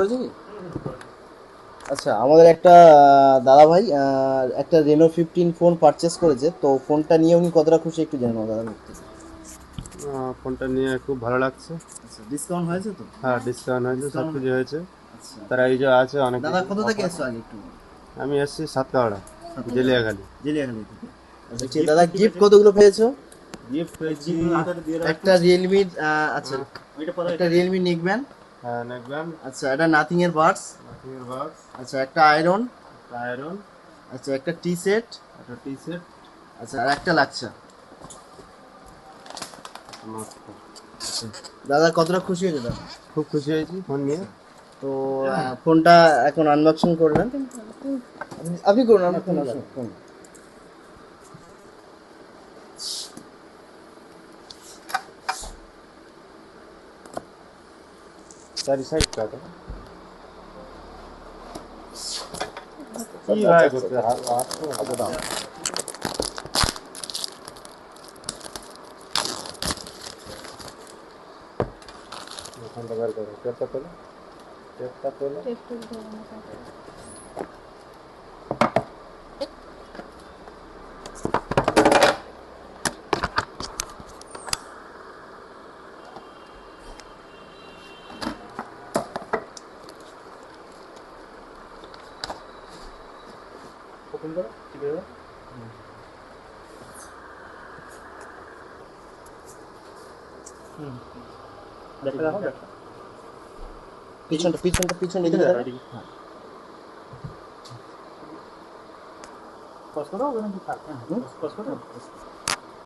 হয়েছে কি? আচ্ছা, আমাদের একটা দাদা ভাই একটা রেনো 15 ফোন পারচেস করেছে, তো ফোনটা নিয়ে উনি কতটা খুশি একটু জেনে নেবো দাদা মুখ থেকে। ফোনটা নিয়ে খুব ভালো লাগছে। আচ্ছা, ডিসকাউন্ট হয়েছে তো? হ্যাঁ, ডিসকাউন্ট হয়েছে, সব ডিসকাউন্ট। কিছু হয়েছে। আচ্ছা, তার এই যে আছে অনেক দাদা কিছু কোথা থেকে অফার। এসছো আগে একটু বলো। আমি এসেছি সাতকাহড়া, সাতক্ষীরা, জেলিয়াখালি। জেলিয়াখালি থেকে। আচ্ছা ঠিক দাদা, গিফট কতগুলো পেয়েছো? গিফট পেয়েছি। একটা রিয়েলমি, আচ্ছা আহ, একটা রিয়েলমি নেকব্যান্ড। হ্যাঁ, নেকব্যান্ড, আচ্ছা, একটা নাথিং এর বাডস। নাথিংয়ের বাক্স, আচ্ছা, একটা আয়রন। একটা আয়রন, আচ্ছা, একটা টি সেট। একটা টি সেট। আচ্ছা, আর একটা লাচ্ছা। দাদা কতটা খুশি হয়েছে দাদা? খুব খুশি হয়েছি ফোন নিয়ে। তো ফোনটা এখন আনবক্সিং করবেন। আপনি করুন, আপনি ফোন করুন। চারি সাইড কাটা কি ভাই করতে হাত হাত তো আচ্ছা দাও। ফোনটা বের করো, টেপটা তোলো, টেপটা তোলো। ওপেন করো, ঠিক আছে। ব্যাগটা রাখো, ব্যাগটা পিছনটা পিছনটা পিছন এদিকে এদিকে দেখো, দেখো। এদিকে পজ করো, ওখানে থাক। হ্যাঁ, হুম? পজ করো।